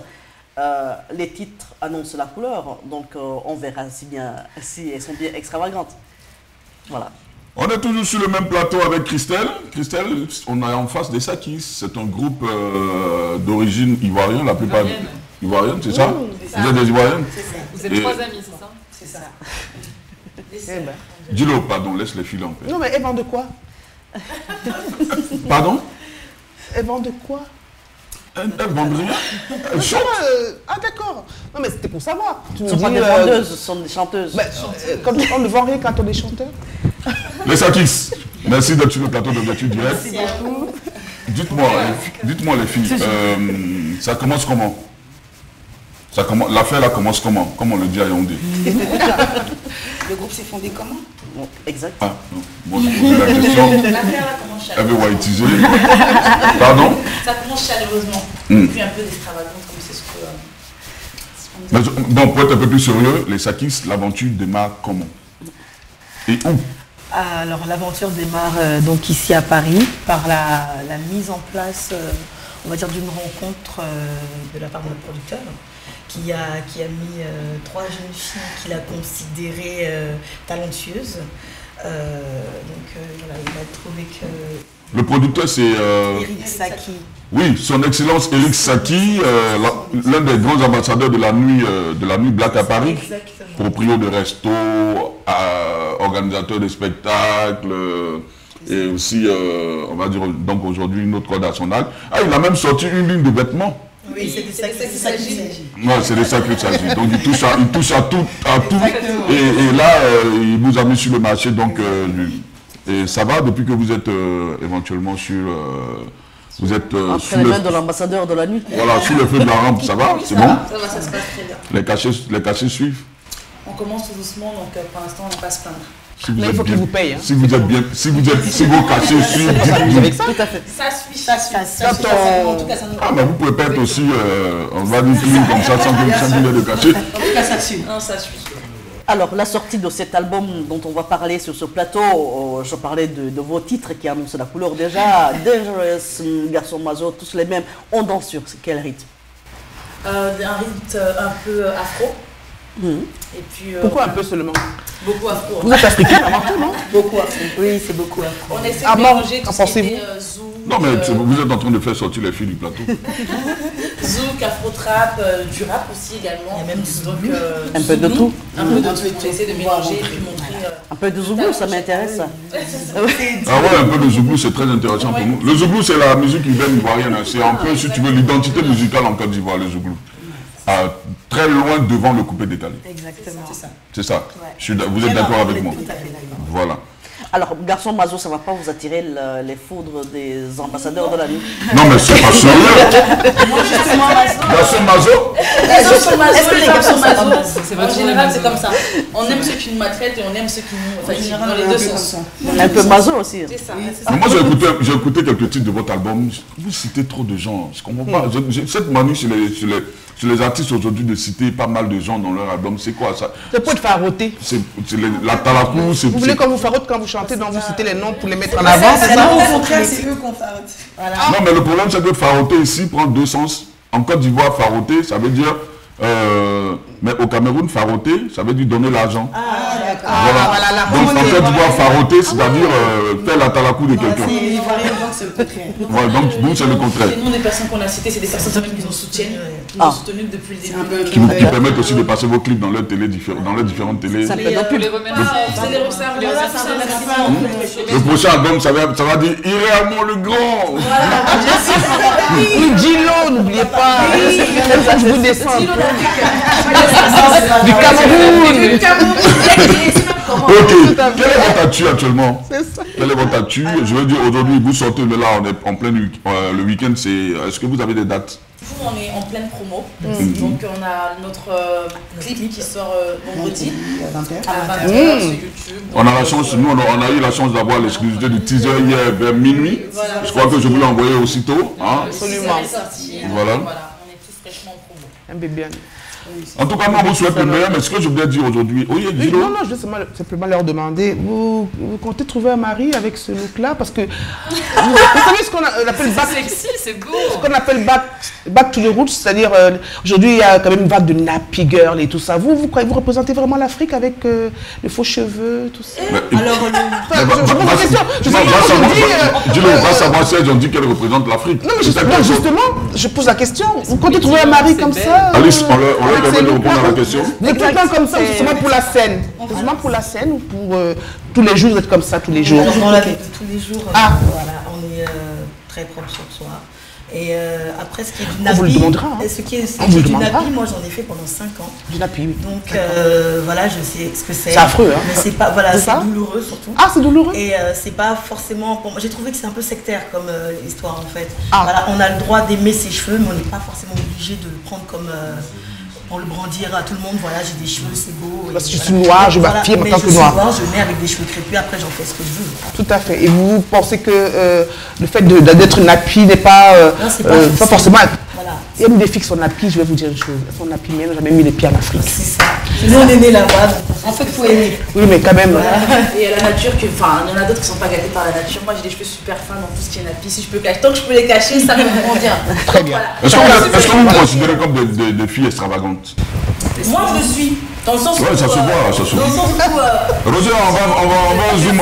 [SPEAKER 2] Les titres annoncent la couleur, donc on verra si elles sont bien extravagantes. Voilà.
[SPEAKER 1] On est toujours sur le même plateau avec Christelle. Christelle, on est en face des Sakis. C'est un groupe d'origine ivoirienne, la plupart ivoirienne, c'est ça? Vous êtes des Ivoiriennes?
[SPEAKER 4] Vous êtes 3 amis, c'est ça?
[SPEAKER 6] C'est ça.
[SPEAKER 1] Dis-le, pardon, laisse les filer en paix.
[SPEAKER 5] Non, mais elles vendent de quoi?
[SPEAKER 1] Pardon?
[SPEAKER 5] Elles vendent de quoi?
[SPEAKER 1] Elles vendent rien? Elles chantent?
[SPEAKER 5] Ah, d'accord. Non, mais c'était pour savoir. Tu
[SPEAKER 2] Ce
[SPEAKER 5] nous
[SPEAKER 2] ne sont pas
[SPEAKER 5] dis,
[SPEAKER 2] des vendeuses, ce sont des chanteuses.
[SPEAKER 5] Comme on ne vend rien quand on est chanteur.
[SPEAKER 1] Les Sakis, merci d'être sur le plateau d'Objectif Direct.
[SPEAKER 2] Merci beaucoup.
[SPEAKER 1] Dites-moi les filles, ça commence comment? L'affaire là commence comment? Comme on le dit à Yaoundé.
[SPEAKER 7] Le groupe s'est fondé comment?
[SPEAKER 2] Bon, exact.
[SPEAKER 1] Ah, non. Bon, je pose la question.
[SPEAKER 7] L'affaire là commence
[SPEAKER 1] Elle veut
[SPEAKER 7] chaleureusement.
[SPEAKER 1] whiteiser. Pardon?
[SPEAKER 7] Ça commence chaleureusement.
[SPEAKER 1] Mm.
[SPEAKER 7] Et puis un peu d'extravagance comme c'est ce qu'on dit.
[SPEAKER 1] Donc, pour être un peu plus sérieux, les Sakis, l'aventure démarre comment? Et où?
[SPEAKER 7] Alors l'aventure démarre donc ici à Paris par la mise en place, on va dire, d'une rencontre de la part de notre producteur qui a mis 3 jeunes filles qu'il a considérées talentueuses. Voilà, il a trouvé que...
[SPEAKER 1] Le producteur, c'est...
[SPEAKER 7] Eric Saki.
[SPEAKER 1] Oui, son excellence Eric Saki, l'un des grands ambassadeurs de la nuit Black à Paris.
[SPEAKER 7] Exactement.
[SPEAKER 1] Proprio de resto, organisateur de spectacles, et aussi, on va dire, donc aujourd'hui, une autre corde à son âge. Ah, il a même sorti une ligne de vêtements.
[SPEAKER 7] Oui, c'est de ça qu'il s'agit.
[SPEAKER 1] Ouais, c'est de ça qu'il s'agit. Donc il touche à tout. Et là, il vous a mis sur le marché. Donc, et ça va depuis que vous êtes éventuellement sur... vous êtes
[SPEAKER 2] entre les mains de l'ambassadeur de la nuit.
[SPEAKER 1] Voilà, sous le feu de la rampe, ça va?
[SPEAKER 7] Oui,
[SPEAKER 1] c'est bon?
[SPEAKER 7] Ça va, ça se passe très bien.
[SPEAKER 1] Les cachets suivent.
[SPEAKER 7] On commence tout doucement, donc pour l'instant, on ne va pas se plaindre.
[SPEAKER 1] Si vous
[SPEAKER 5] Mais il faut qu'il vous paye. Hein.
[SPEAKER 1] Si vous êtes bien, si vos cachets suivent, dites-nous.
[SPEAKER 2] Tout à fait.
[SPEAKER 7] Ça suit, ça suit.
[SPEAKER 5] Quand
[SPEAKER 7] En tout cas, ça nous
[SPEAKER 1] Ah, mais vous pouvez pas être aussi, on va dire clean comme ça, sans qu'il y ait de cachets.
[SPEAKER 7] En tout cas, ça suit. Non, ça suit.
[SPEAKER 2] Alors, la sortie de cet album dont on va parler sur ce plateau, je parlais de vos titres qui annoncent la couleur déjà. Dangerous, Garçon Mazo, tous les mêmes. On danse sur quel rythme?
[SPEAKER 7] Un rythme un peu afro. Et puis,
[SPEAKER 5] pourquoi un peu seulement?
[SPEAKER 7] Beaucoup afro.
[SPEAKER 5] Vous êtes africain avant tout, non?
[SPEAKER 7] Beaucoup afro. Oui, c'est beaucoup afro. On essaie
[SPEAKER 5] Ah
[SPEAKER 7] de
[SPEAKER 5] bon,
[SPEAKER 7] mélanger tout
[SPEAKER 5] qu'en
[SPEAKER 7] ce qui
[SPEAKER 5] pensez-vous?
[SPEAKER 7] était zouk.
[SPEAKER 1] Non, mais vous êtes en train de faire sortir les filles du plateau.
[SPEAKER 7] Zouk, afro-trap, du rap aussi également. Il y a même du zouk.
[SPEAKER 2] Un peu de tout.
[SPEAKER 7] Un peu de tout. J'essaie de mélanger et puis montrer.
[SPEAKER 2] Un peu de Zouglou, ça m'intéresse.
[SPEAKER 1] Ah ouais, un peu de Zouglou, c'est très intéressant pour nous. Le Zouglou, c'est la musique urbaine ivoirienne. C'est un peu, si tu veux, l'identité musicale en Côte d'Ivoire, le Zouglou. Très loin devant le coupé décalé.
[SPEAKER 7] Exactement. C'est ça.
[SPEAKER 1] C'est ça. Vous êtes d'accord avec moi? Voilà.
[SPEAKER 2] Alors, Garçon Mazo, ça ne va pas vous attirer les foudres des ambassadeurs de la nuit?
[SPEAKER 1] Non, mais c'est pas sérieux. Garçon Mazo?
[SPEAKER 7] Est-ce que les garçons Mazo, en général, c'est comme ça. On aime ceux qui nous maltraitent et on aime ceux qui nous... Enfin, dans les deux sens.
[SPEAKER 2] Un peu Mazo aussi.
[SPEAKER 7] C'est ça.
[SPEAKER 1] Moi, j'ai écouté quelques titres de votre album. Vous citez trop de gens. Je comprends pas. Cette manie sur les artistes aujourd'hui de citer pas mal de gens dans leur album, c'est quoi ça?
[SPEAKER 5] C'est pour te faroter.
[SPEAKER 1] C'est la talakou.
[SPEAKER 5] Vous voulez qu'on vous farote quand vous chantez, donc vous citez les noms pour les mettre en avant, c'est ça?
[SPEAKER 7] Au contraire, c'est eux qu'on farote.
[SPEAKER 1] Non, mais le problème, c'est que faroter ici prend deux sens. En Côte d'Ivoire, faroter, ça veut dire... mais au Cameroun, faroter, ça veut dire donner l'argent.
[SPEAKER 7] Ah, d'accord.
[SPEAKER 1] Voilà. Donc en Côte d'Ivoire, faroter, c'est-à-dire faire la talakou de quelqu'un.
[SPEAKER 7] C'est les Ivoiriens, donc c'est le contraire.
[SPEAKER 1] Ouais, donc vous, c'est le contraire.
[SPEAKER 7] Et nous, les personnes qu'on a citées, c'est des personnes qui nous soutiennent, qui nous ont soutenus depuis le début.
[SPEAKER 1] Qui permettent aussi de passer vos clips dans leurs différentes télés.
[SPEAKER 2] Ça peut être
[SPEAKER 4] Pour les remercier.
[SPEAKER 7] C'est des remerciements.
[SPEAKER 1] Le prochain album, ça va dire Irréellement le Grand.
[SPEAKER 5] Oui, Djilo, n'oubliez pas. Je vous descends. Du Cameroun.
[SPEAKER 1] Ok, quel est votre actu actuellement? Quel est votre actu? Je veux dire, aujourd'hui, vous sortez, mais là, on est en plein le week-end. Est-ce que vous avez des dates?
[SPEAKER 7] On est en pleine promo. Donc, on a notre clip qui sort vendredi à 20h sur YouTube.
[SPEAKER 1] On a la chance, nous, on a eu la chance d'avoir l'exclusivité du teaser hier vers minuit. Je crois que je vous l'ai envoyé aussitôt.
[SPEAKER 7] Absolument.
[SPEAKER 1] Voilà.
[SPEAKER 7] On est tous fraîchement en promo.
[SPEAKER 5] Un bébé.
[SPEAKER 1] En tout cas, moi, je vous souhaite le meilleur, mais ce que je voulais dire aujourd'hui... Oui,
[SPEAKER 5] non, je veux simplement leur demander, vous comptez trouver un mari avec ce look-là? Parce que vous savez ce qu'on appelle back...
[SPEAKER 4] C'est sexy, c'est beau.
[SPEAKER 5] Ce qu'on appelle back to the roots, c'est-à-dire aujourd'hui, il y a quand même une vague de nappy girl et tout ça. Vous représentez vraiment l'Afrique avec les faux cheveux, tout ça?
[SPEAKER 2] Alors,
[SPEAKER 5] je pose la question.
[SPEAKER 1] Va savoir si elles ont dit qu'elle représente l'Afrique.
[SPEAKER 5] Non, mais justement, je pose la question. Vous comptez trouver un mari comme ça?
[SPEAKER 1] Alice, on leur permet de répondre à la question.
[SPEAKER 5] Vous êtes tout le temps comme ça, justement pour la scène? Justement pour la scène ou pour tous les jours, vous êtes comme ça tous les jours?
[SPEAKER 8] Dans la vie de tous les jours, voilà, on est très propre sur soi. Et après, ce qui est du nappy,
[SPEAKER 5] on vous le demandera.
[SPEAKER 8] Ce qui est du nappy, moi j'en ai fait pendant 5 ans.
[SPEAKER 5] Du nappy, oui.
[SPEAKER 8] Donc voilà, je sais ce que c'est.
[SPEAKER 5] C'est affreux, hein?
[SPEAKER 8] Mais c'est pas, voilà, c'est douloureux surtout.
[SPEAKER 5] Ah, c'est douloureux?
[SPEAKER 8] Et c'est pas forcément. Pour moi, j'ai trouvé que c'est un peu sectaire comme histoire en fait. Voilà, on a le droit d'aimer ses cheveux, mais on n'est pas forcément obligé de le prendre comme. Pour le brandir à tout le monde, voilà, j'ai des cheveux, c'est beau.
[SPEAKER 5] Parce que je suis noire, je m'affirme en tant que noire.
[SPEAKER 8] Je nais avec des cheveux crépus, après j'en fais ce que je veux.
[SPEAKER 5] Tout à fait. Et vous pensez que le fait d'être nappy n'est pas, pas forcément... Voilà. Il y a des filles qui sont nappy, je vais vous dire une chose. Elles sont nappy, mais elles n'ont jamais mis les pieds en Afrique.
[SPEAKER 8] C'est ça. Nous on est nés là-bas, en fait il faut aimer.
[SPEAKER 5] Oui, mais quand même...
[SPEAKER 8] Voilà. Et à la nature, enfin, il y en a d'autres qui ne sont pas gâtés par la nature. Moi j'ai des cheveux super fins dans tout ce qui est nappy. Si je peux cacher, tant que je peux les cacher, ça me rend bien.
[SPEAKER 5] Très bien.
[SPEAKER 1] Est-ce que vous vous considérez comme des filles extravagantes?
[SPEAKER 8] Moi je le suis. Dans le sens où...
[SPEAKER 1] Ouais, ça se voit, ça se voit.
[SPEAKER 8] Dans le sens où...
[SPEAKER 1] Roger, on va zoom,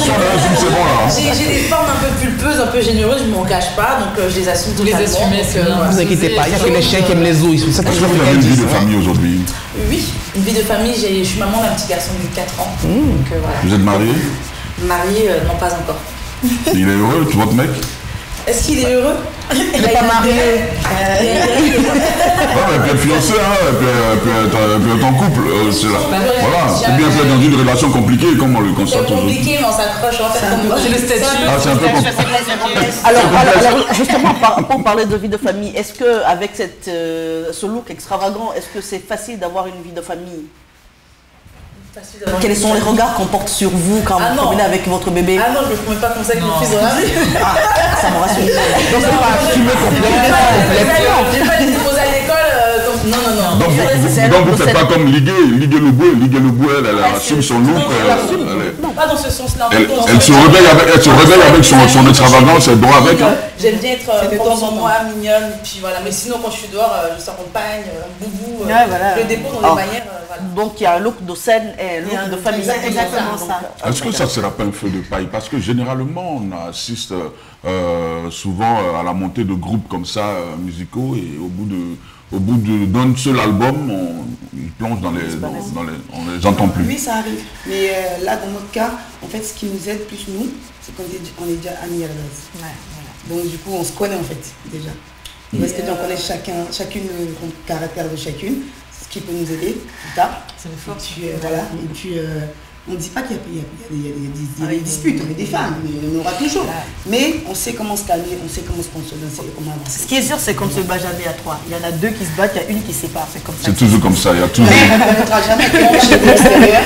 [SPEAKER 1] sur le zoom, c'est bon là.
[SPEAKER 8] J'ai des formes un peu pulpeuses, un peu généreuses, je ne m'en cache pas, donc je les assume totalement.
[SPEAKER 5] Ne vous inquiétez pas, il y a que les chiens qui aiment les os.
[SPEAKER 1] Est-ce que vous avez une vie de famille aujourd'hui?
[SPEAKER 8] Oui, une vie de famille, je suis maman d'un petit garçon de 4 ans. Donc, voilà.
[SPEAKER 1] Vous êtes mariée?
[SPEAKER 8] Mariée, non pas encore.
[SPEAKER 1] Il est heureux, votre mec?
[SPEAKER 8] Est-ce qu'il est heureux?
[SPEAKER 7] Il n'est pas marié.
[SPEAKER 1] Elle peut être fiancée, elle peut être en couple. Voilà, c'est bien fait dans une relation compliquée, comme on le constate aujourd'hui.
[SPEAKER 8] C'est compliqué, mais on s'accroche en fait.
[SPEAKER 4] C'est le statut.
[SPEAKER 1] Ah, c'est un peu compliqué.
[SPEAKER 2] Alors, justement, pour parler de vie de famille, est-ce qu'avec ce look extravagant, est-ce que c'est facile d'avoir une vie de famille? Quels sont les regards qu'on porte sur vous quand vous promenez avec votre bébé?
[SPEAKER 8] Ah non, je ne me promets pas comme ça avec mon fils dans la rue.
[SPEAKER 2] Ça me rassure.
[SPEAKER 5] Donc c'est pas assumé complètement.
[SPEAKER 8] Je vais pas les déposer à l'école comme... Non.
[SPEAKER 1] Donc vous ne faites pas comme Ligué Le Boué, elle assume son look.
[SPEAKER 8] Non, pas dans ce sens-là.
[SPEAKER 1] Elle se réveille avec son extravagance, elle dort avec.
[SPEAKER 8] J'aime bien être devant moi, mignonne, puis voilà. Mais sinon, quand je suis dehors, je s'accompagne, boubou, je le dépose dans les manières.
[SPEAKER 2] Donc il y a un look de scène et un look de famille.
[SPEAKER 8] Exactement ça.
[SPEAKER 1] Est-ce que ça ne sera pas un feu de paille? Parce que généralement, on assiste souvent à la montée de groupes comme ça, musicaux, et au bout d'un seul album, ils plongent on les entend plus.
[SPEAKER 9] Oui, ça arrive. Mais là, dans notre cas, en fait, ce qui nous aide plus, nous, c'est qu'on est déjà amis à la base.
[SPEAKER 7] Ouais, voilà.
[SPEAKER 9] Donc, du coup, on se connaît, en fait, déjà. Parce que on connaît chacune le caractère de chacune, ce qui peut nous aider plus tard.
[SPEAKER 7] C'est le fort.
[SPEAKER 9] Et puis, voilà. Et puis, on ne dit pas qu'il y a des disputes, on est des femmes, mais on aura toujours. Mais on sait comment se calmer, on sait comment se consoler, on sait comment avancer.
[SPEAKER 7] Ce qui est sûr, c'est qu'on ne se bat jamais à trois. Il y en a deux qui se battent, il y a une qui se sépare. C'est comme ça.
[SPEAKER 1] C'est toujours comme ça, il y a toujours...
[SPEAKER 9] Mais on ne mettra jamais quelqu'un chez l'extérieur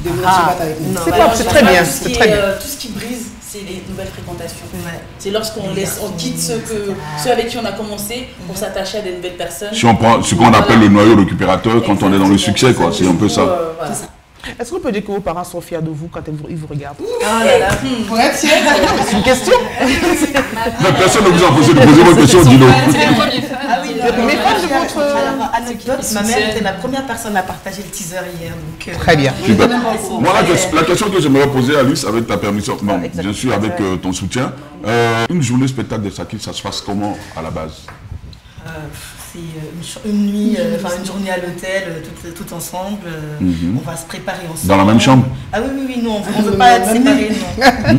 [SPEAKER 9] de venir se battre avec nous.
[SPEAKER 5] C'est très bien, c'est très bien.
[SPEAKER 8] Tout ce qui brise, c'est les nouvelles fréquentations. C'est lorsqu'on quitte ceux avec qui on a commencé pour s'attacher à des nouvelles personnes.
[SPEAKER 1] Si on prend ce qu'on appelle le noyau récupérateur quand on est dans le succès, quoi, c'est un peu ça.
[SPEAKER 5] Est-ce qu'on peut dire que vos parents sont fiers de vous quand ils vous regardent?
[SPEAKER 8] Ah là là.
[SPEAKER 9] Pour être fier,
[SPEAKER 5] C'est une question.
[SPEAKER 1] Personne ne vous a posé de poser votre question, dis-le.
[SPEAKER 8] Ah oui,
[SPEAKER 5] Mais pas de votre...
[SPEAKER 7] Alors, anecdote, ma mère était la première personne à partager le teaser hier. Donc,
[SPEAKER 5] Très bien.
[SPEAKER 1] Super. Moi, la question que j'aimerais poser à Alice, avec ta permission, bon, bien sûr avec ton soutien, une journée spectacle de Sakis, ça se passe comment à la base?
[SPEAKER 7] c'est une nuit, une journée à l'hôtel, tout ensemble. On va se préparer ensemble.
[SPEAKER 1] Dans la même chambre?
[SPEAKER 7] Ah oui, non, on ne veut pas être séparés, non.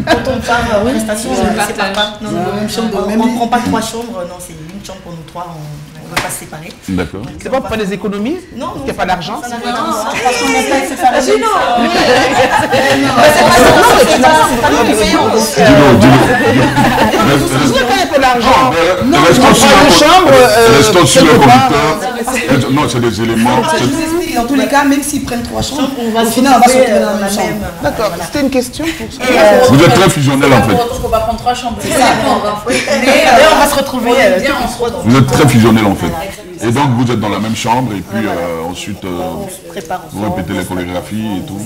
[SPEAKER 7] Quand on part en prestation, on ne sépare pas. Non, on ne prend pas 3 chambres, non, c'est une chambre pour nous 3, on ne va pas se séparer.
[SPEAKER 1] D'accord.
[SPEAKER 5] C'est pas pour faire des économies?
[SPEAKER 7] Non,
[SPEAKER 5] il n'y a pas d'argent?
[SPEAKER 7] Parce qu'on n'a pas été séparés.
[SPEAKER 1] Restons sur le conducteur. Non, c'est des éléments.
[SPEAKER 9] Dans tous les cas, même s'ils prennent 3 chambres, au final, on va se retrouver dans la même chambre.
[SPEAKER 5] D'accord, c'était une question pour ça.
[SPEAKER 1] Vous êtes très fusionnel en fait.
[SPEAKER 8] On va prendre 3 chambres.
[SPEAKER 7] Mais on va se retrouver.
[SPEAKER 1] Vous êtes très fusionnel en fait. Et donc vous êtes dans la même chambre et puis ensuite vous répétez les chorégraphies et tout.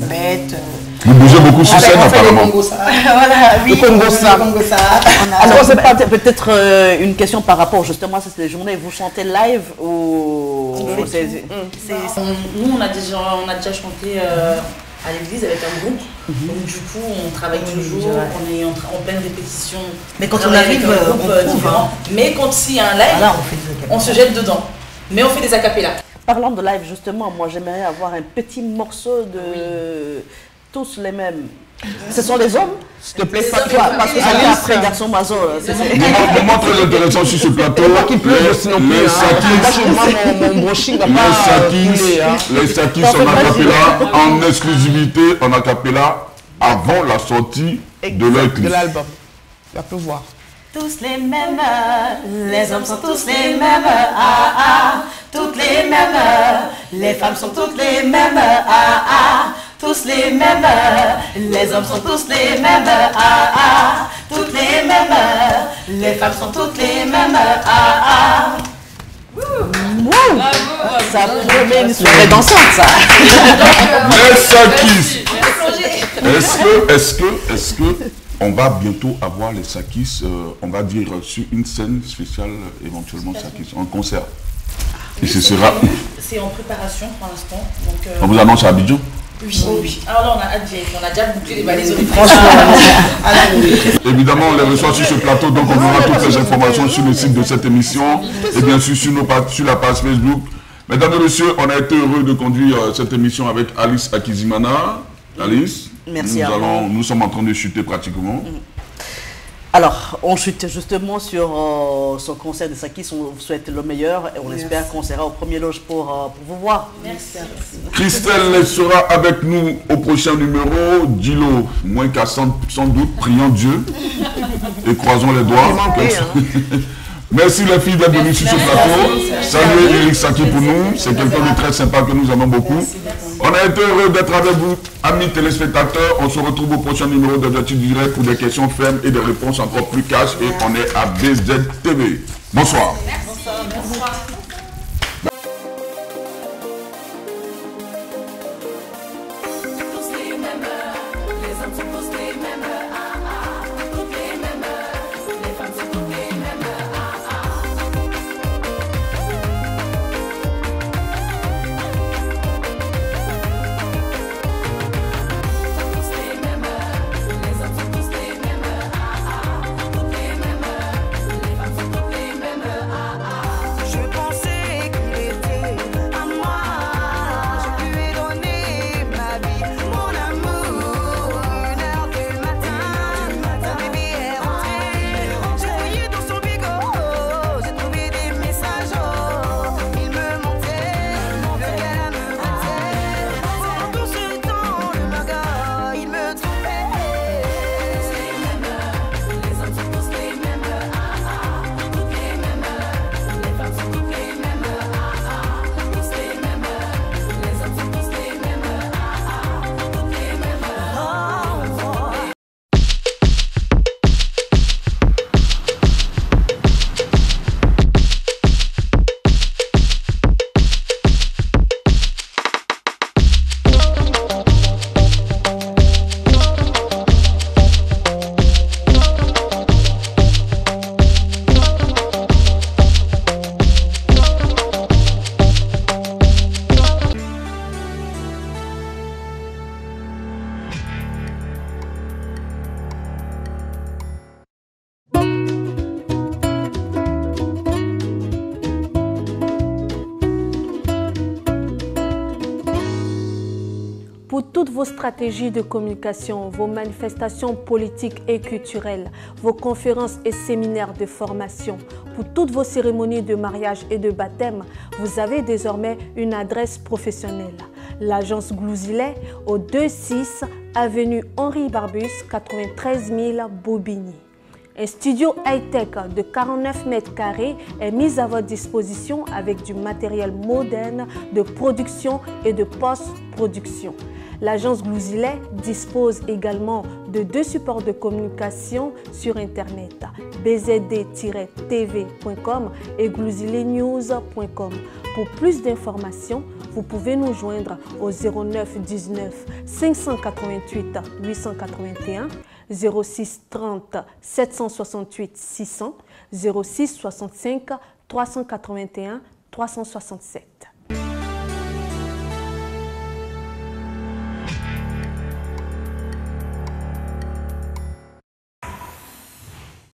[SPEAKER 1] Vous bougez beaucoup sur scène apparemment.
[SPEAKER 5] Le Congo-ça.
[SPEAKER 2] Alors c'est peut-être une question par rapport justement à cette journée. Vous chantez live ou...
[SPEAKER 8] Nous on a déjà chanté à l'église avec un groupe. Donc du coup on travaille toujours, on est en pleine répétition.
[SPEAKER 7] Mais quand on arrive, on trouve.
[SPEAKER 8] Mais quand il y a un live, on se jette dedans. Mais on fait des acapellas.
[SPEAKER 2] Parlant de live, justement, moi j'aimerais avoir un petit morceau de tous les mêmes. Ce sont les hommes?
[SPEAKER 5] S'il te plaît, pas
[SPEAKER 2] parce que c'est après garçon mazo.
[SPEAKER 1] Moment très intéressant sur ce plateau. Les Sakis en acapella, en exclusivité, en acapella, avant la sortie de leur clip.
[SPEAKER 5] De l'album. Il va pleuvoir.
[SPEAKER 7] Tous les mêmes, les hommes sont tous les mêmes, toutes les mêmes, les femmes sont toutes les mêmes, tous les mêmes, les hommes sont tous les mêmes, toutes les mêmes, les femmes sont toutes les mêmes,
[SPEAKER 2] Ça promet une soirée dansante, ça.
[SPEAKER 1] Les Sakis. Est-ce que on va bientôt avoir les Sakis, on va dire sur une scène spéciale éventuellement Sakis, en concert? Et ce sera...
[SPEAKER 8] C'est en préparation pour l'instant.
[SPEAKER 1] On vous annonce à Abidjan?
[SPEAKER 8] Oui. Alors là, on a déjà bouclé les valises.
[SPEAKER 1] Évidemment, on les reçoit sur ce plateau, donc on aura toutes les informations sur le site de cette émission et bien sûr sur la page Facebook. Mesdames et messieurs, on a été heureux de conduire cette émission avec Alice Akizimana. Alice,
[SPEAKER 2] merci.
[SPEAKER 1] Nous sommes en train de chuter pratiquement.
[SPEAKER 2] Alors, on chute justement sur son concert de Sakis. On vous souhaite le meilleur et on espère qu'on sera au premier loge pour vous voir.
[SPEAKER 8] Merci.
[SPEAKER 1] Christelle sera avec nous au prochain numéro. Dilo, moins qu'à sans doute, prions Dieu et croisons les doigts. Merci les filles d'être venues sur ce plateau. Saluez Eric Saki pour nous. C'est quelqu'un de très sympa que nous aimons beaucoup. On a été heureux d'être avec vous, amis téléspectateurs. On se retrouve au prochain numéro d'Objectif Direct pour des questions fermes et des réponses encore plus cash. Et on est à BZ TV. Bonsoir.
[SPEAKER 4] Bonsoir.
[SPEAKER 6] Pour toutes vos stratégies de communication, vos manifestations politiques et culturelles, vos conférences et séminaires de formation, pour toutes vos cérémonies de mariage et de baptême, vous avez désormais une adresse professionnelle. L'agence Glouzilet au 26 avenue Henri Barbus, 93 000 Bobigny. Un studio high-tech de 49 mètres carrés est mis à votre disposition avec du matériel moderne de production et de post-production. L'agence Glouzilet dispose également de 2 supports de communication sur Internet, bzd-tv.com et glouziletnews.com. Pour plus d'informations, vous pouvez nous joindre au 09 19 588 881, 06 30 768 600, 06 65 381 367.